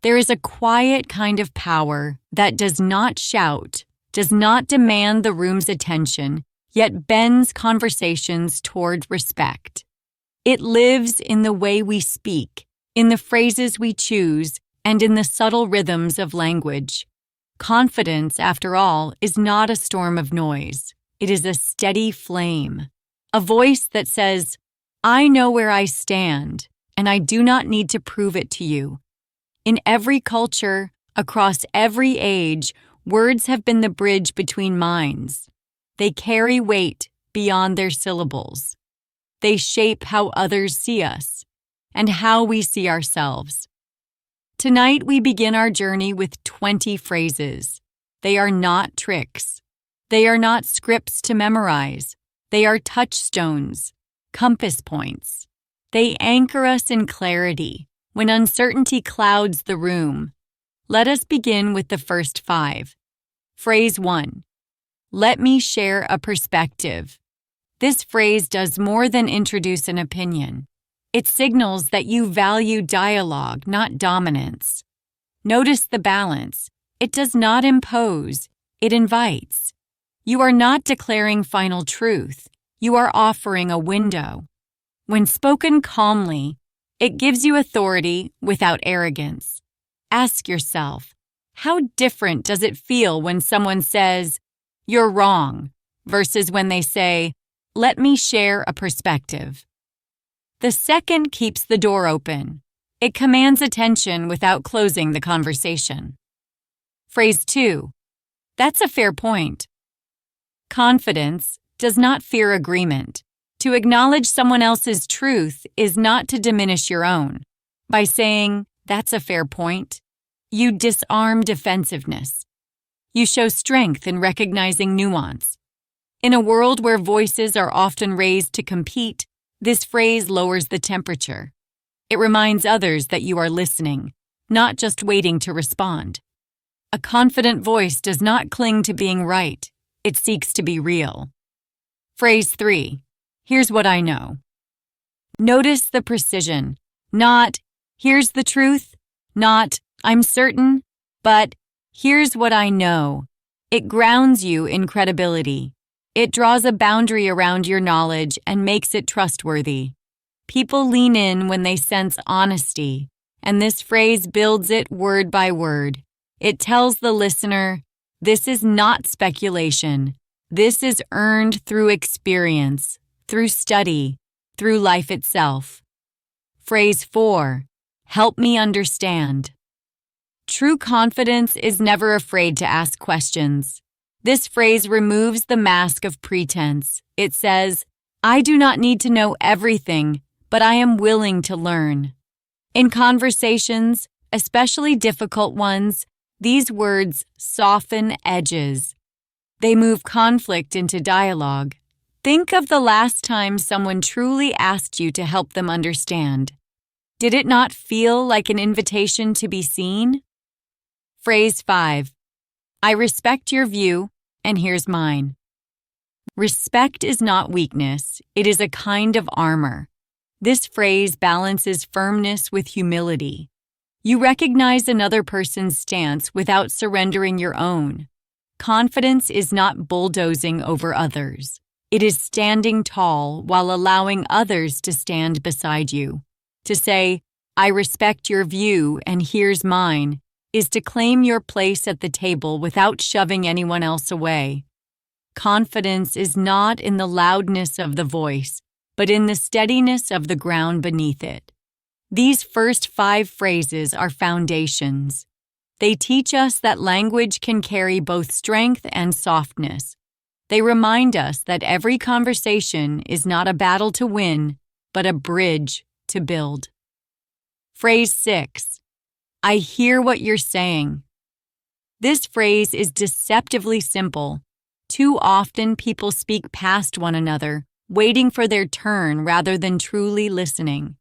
There is a quiet kind of power that does not shout, does not demand the room's attention, yet bends conversations toward respect. It lives in the way we speak, in the phrases we choose, and in the subtle rhythms of language. Confidence, after all, is not a storm of noise. It is a steady flame, a voice that says, "I know where I stand, and I do not need to prove it to you." In every culture, across every age, words have been the bridge between minds. They carry weight beyond their syllables. They shape how others see us and how we see ourselves. Tonight, we begin our journey with 20 phrases. They are not tricks. They are not scripts to memorize. They are touchstones, compass points. They anchor us in clarity when uncertainty clouds the room. Let us begin with the first 5. Phrase 1. Let me share a perspective. This phrase does more than introduce an opinion. It signals that you value dialogue, not dominance. Notice the balance. It does not impose, it invites. You are not declaring final truth. You are offering a window. When spoken calmly, it gives you authority without arrogance. Ask yourself, how different does it feel when someone says, "You're wrong," versus when they say, "Let me share a perspective"? The second keeps the door open. It commands attention without closing the conversation. Phrase 2. That's a fair point. Confidence does not fear agreement. To acknowledge someone else's truth is not to diminish your own. By saying, "That's a fair point," you disarm defensiveness. You show strength in recognizing nuance. In a world where voices are often raised to compete, this phrase lowers the temperature. It reminds others that you are listening, not just waiting to respond. A confident voice does not cling to being right. It seeks to be real. Phrase 3. Here's what I know. Notice the precision. Not, "Here's the truth," not, "I'm certain," but, "Here's what I know." It grounds you in credibility. It draws a boundary around your knowledge and makes it trustworthy. People lean in when they sense honesty, and this phrase builds it word by word. It tells the listener, this is not speculation. This is earned through experience, through study, through life itself. Phrase 4. Help me understand. True confidence is never afraid to ask questions. This phrase removes the mask of pretense. It says, "I do not need to know everything, but I am willing to learn." In conversations, especially difficult ones, these words soften edges. They move conflict into dialogue. Think of the last time someone truly asked you to help them understand. Did it not feel like an invitation to be seen? Phrase 5. I respect your view, and here's mine. Respect is not weakness. It is a kind of armor. This phrase balances firmness with humility. You recognize another person's stance without surrendering your own. Confidence is not bulldozing over others. It is standing tall while allowing others to stand beside you. To say, "I respect your view and here's mine," is to claim your place at the table without shoving anyone else away. Confidence is not in the loudness of the voice, but in the steadiness of the ground beneath it. These first 5 phrases are foundations. They teach us that language can carry both strength and softness. They remind us that every conversation is not a battle to win, but a bridge to build. Phrase 6. I hear what you're saying. This phrase is deceptively simple. Too often people speak past one another, waiting for their turn rather than truly listening.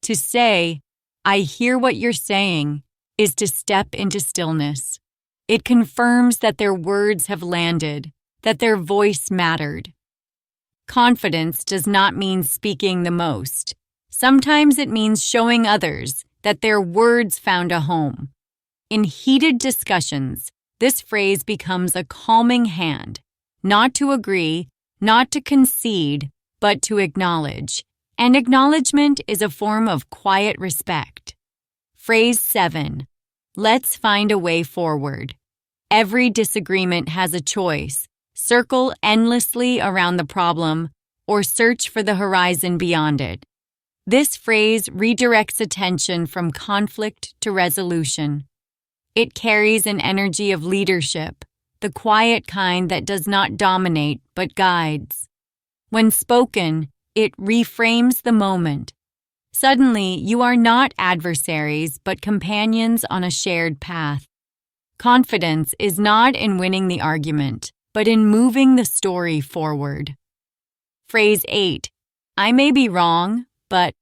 To say, "I hear what you're saying," is to step into stillness. It confirms that their words have landed, that their voice mattered. Confidence does not mean speaking the most. Sometimes it means showing others that their words found a home, In heated discussions, this phrase becomes a calming hand, not to agree, not to concede, but to acknowledge. And acknowledgement is a form of quiet respect. Phrase 7. Let's find a way forward. Every disagreement has a choice. Circle endlessly around the problem or search for the horizon beyond it. This phrase redirects attention from conflict to resolution. It carries an energy of leadership, the quiet kind that does not dominate but guides. When spoken, it reframes the moment. Suddenly, you are not adversaries but companions on a shared path. Confidence is not in winning the argument, but in moving the story forward. Phrase 8. I may be wrong, but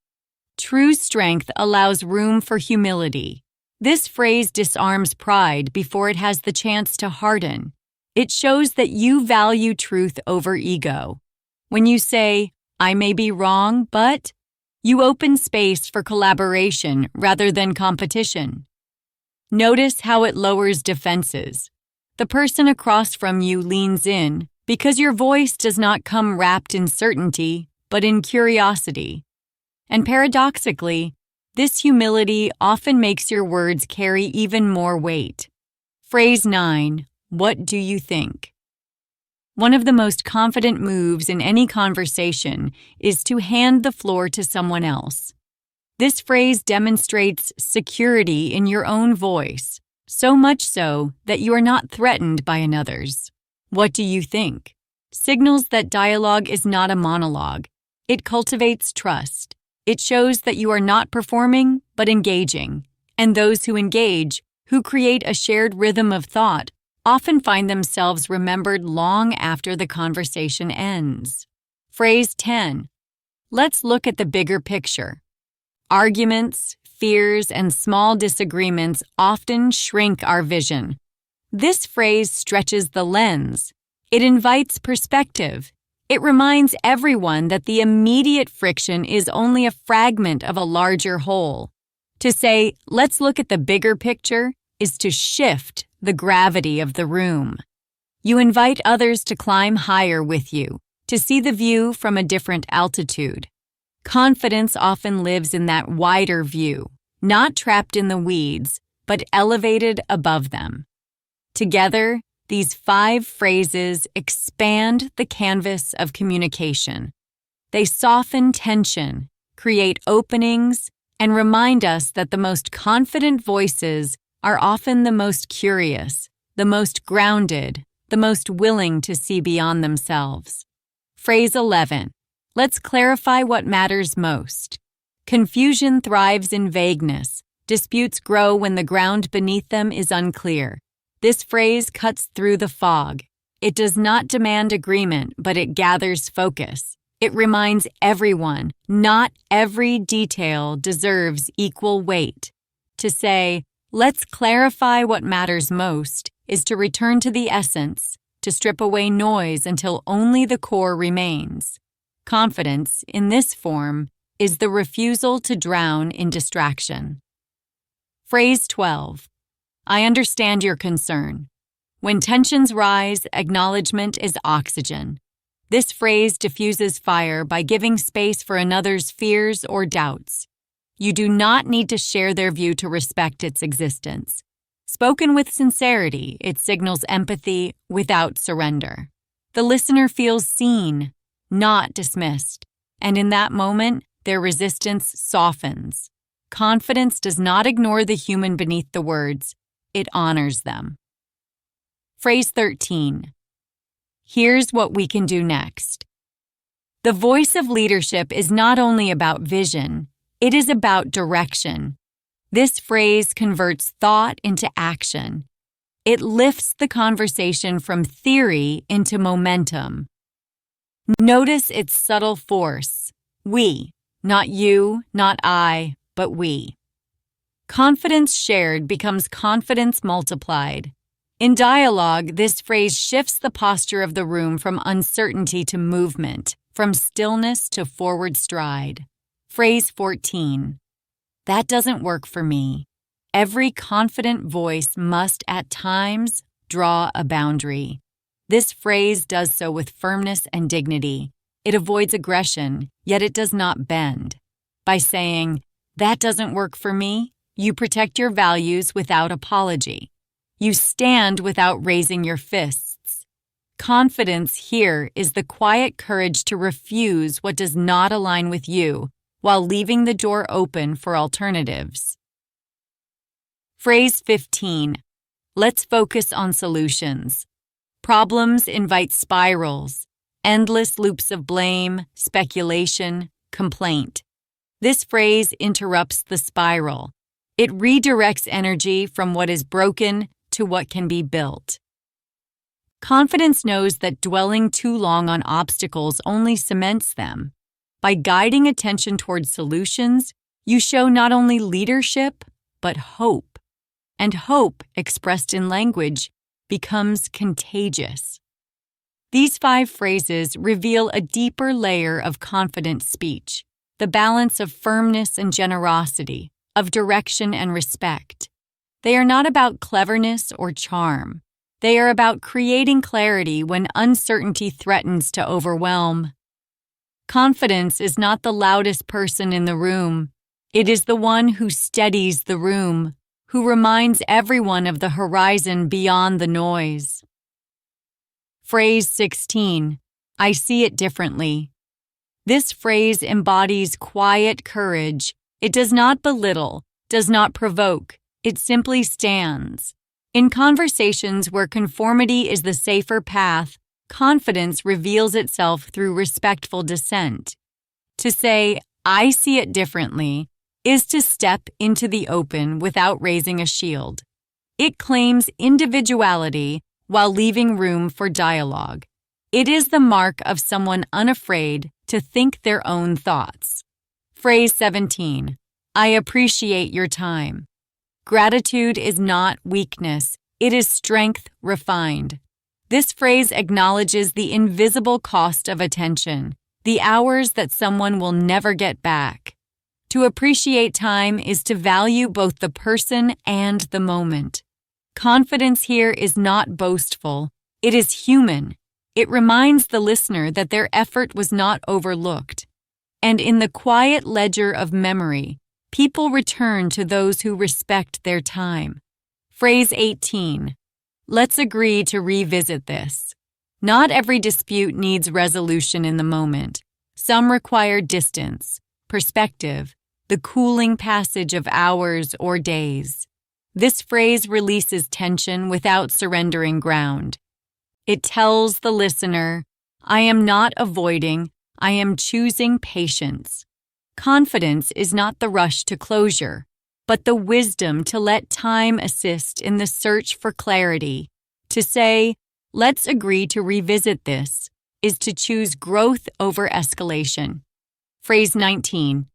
true strength allows room for humility. This phrase disarms pride before it has the chance to harden. It shows that you value truth over ego. When you say, I may be wrong, but you open space for collaboration rather than competition. Notice how it lowers defenses. The person across from you leans in because your voice does not come wrapped in certainty, but in curiosity. And paradoxically, this humility often makes your words carry even more weight. Phrase 9. What do you think? One of the most confident moves in any conversation is to hand the floor to someone else. This phrase demonstrates security in your own voice, so much so that you are not threatened by another's. What do you think? Signals that dialogue is not a monologue. It cultivates trust. It shows that you are not performing, but engaging. And those who engage, who create a shared rhythm of thought, often find themselves remembered long after the conversation ends. Phrase 10. Let's look at the bigger picture. Arguments, fears, and small disagreements often shrink our vision. This phrase stretches the lens. It invites perspective. It reminds everyone that the immediate friction is only a fragment of a larger whole. To say, let's look at the bigger picture, is to shift the gravity of the room. You invite others to climb higher with you, to see the view from a different altitude. Confidence often lives in that wider view, not trapped in the weeds, but elevated above them. Together, these 5 phrases expand the canvas of communication. They soften tension, create openings, and remind us that the most confident voices are often the most curious, the most grounded, the most willing to see beyond themselves. Phrase 11. Let's clarify what matters most. Confusion thrives in vagueness. Disputes grow when the ground beneath them is unclear. This phrase cuts through the fog. It does not demand agreement, but it gathers focus. It reminds everyone not every detail deserves equal weight. To say, let's clarify what matters most, is to return to the essence, to strip away noise until only the core remains. Confidence, in this form, is the refusal to drown in distraction. Phrase 12. I understand your concern. When tensions rise, acknowledgement is oxygen. This phrase diffuses fire by giving space for another's fears or doubts. You do not need to share their view to respect its existence. Spoken with sincerity, it signals empathy without surrender. The listener feels seen, not dismissed, and in that moment, their resistance softens. Confidence does not ignore the human beneath the words. It honors them. Phrase 13. Here's what we can do next. The voice of leadership is not only about vision, it is about direction. This phrase converts thought into action. It lifts the conversation from theory into momentum. Notice its subtle force. We, not you, not I, but we. Confidence shared becomes confidence multiplied. In dialogue, this phrase shifts the posture of the room from uncertainty to movement, from stillness to forward stride. Phrase 14. That doesn't work for me. Every confident voice must at times draw a boundary. This phrase does so with firmness and dignity. It avoids aggression, yet it does not bend. By saying, "That doesn't work for me," you protect your values without apology. You stand without raising your fists. Confidence here is the quiet courage to refuse what does not align with you while leaving the door open for alternatives. Phrase 15. Let's focus on solutions. Problems invite spirals, endless loops of blame, speculation, complaint. This phrase interrupts the spiral. It redirects energy from what is broken to what can be built. Confidence knows that dwelling too long on obstacles only cements them. By guiding attention towards solutions, you show not only leadership, but hope. And hope, expressed in language, becomes contagious. These 5 phrases reveal a deeper layer of confident speech, the balance of firmness and generosity, of direction and respect. They are not about cleverness or charm. They are about creating clarity when uncertainty threatens to overwhelm. Confidence is not the loudest person in the room. It is the one who steadies the room, who reminds everyone of the horizon beyond the noise. Phrase 16. I see it differently. This phrase embodies quiet courage. It does not belittle, does not provoke. It simply stands. In conversations where conformity is the safer path, confidence reveals itself through respectful dissent. To say, "I see it differently," is to step into the open without raising a shield. It claims individuality while leaving room for dialogue. It is the mark of someone unafraid to think their own thoughts. Phrase 17. I appreciate your time. Gratitude is not weakness. It is strength refined. This phrase acknowledges the invisible cost of attention, the hours that someone will never get back. To appreciate time is to value both the person and the moment. Confidence here is not boastful. It is human. It reminds the listener that their effort was not overlooked. And in the quiet ledger of memory, people return to those who respect their time. Phrase 18. Let's agree to revisit this. Not every dispute needs resolution in the moment. Some require distance, perspective, the cooling passage of hours or days. This phrase releases tension without surrendering ground. It tells the listener, I am not avoiding, I am choosing patience. Confidence is not the rush to closure, but the wisdom to let time assist in the search for clarity. To say, let's agree to revisit this, is to choose growth over escalation. Phrase 19.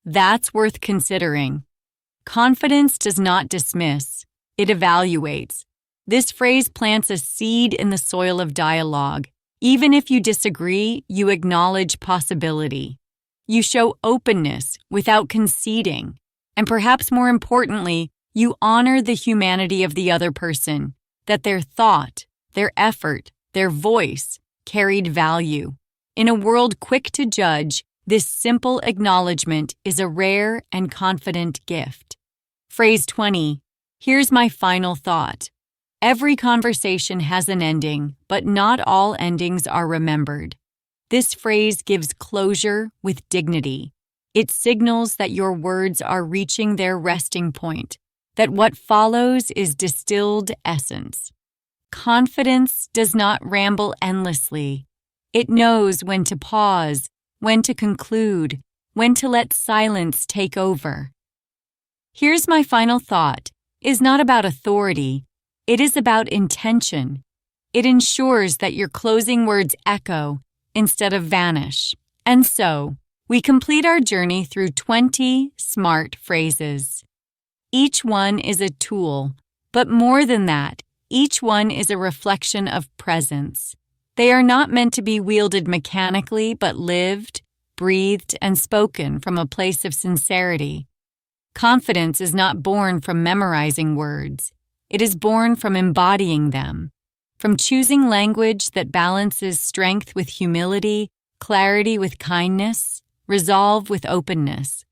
That's worth considering. Confidence does not dismiss, it evaluates. This phrase plants a seed in the soil of dialogue. Even if you disagree, you acknowledge possibility. You show openness without conceding. And perhaps more importantly, you honor the humanity of the other person, that their thought, their effort, their voice carried value. In a world quick to judge, this simple acknowledgement is a rare and confident gift. Phrase 20. Here's my final thought. Every conversation has an ending, but not all endings are remembered. This phrase gives closure with dignity. It signals that your words are reaching their resting point, that what follows is distilled essence. Confidence does not ramble endlessly. It knows when to pause, when to conclude, when to let silence take over. Here's my final thought is not about authority. It is about intention. It ensures that your closing words echo instead of vanish. And so, we complete our journey through 20 smart phrases. Each one is a tool, but more than that, each one is a reflection of presence. They are not meant to be wielded mechanically, but lived, breathed, and spoken from a place of sincerity. Confidence is not born from memorizing words. It is born from embodying them, from choosing language that balances strength with humility, clarity with kindness, resolve with openness.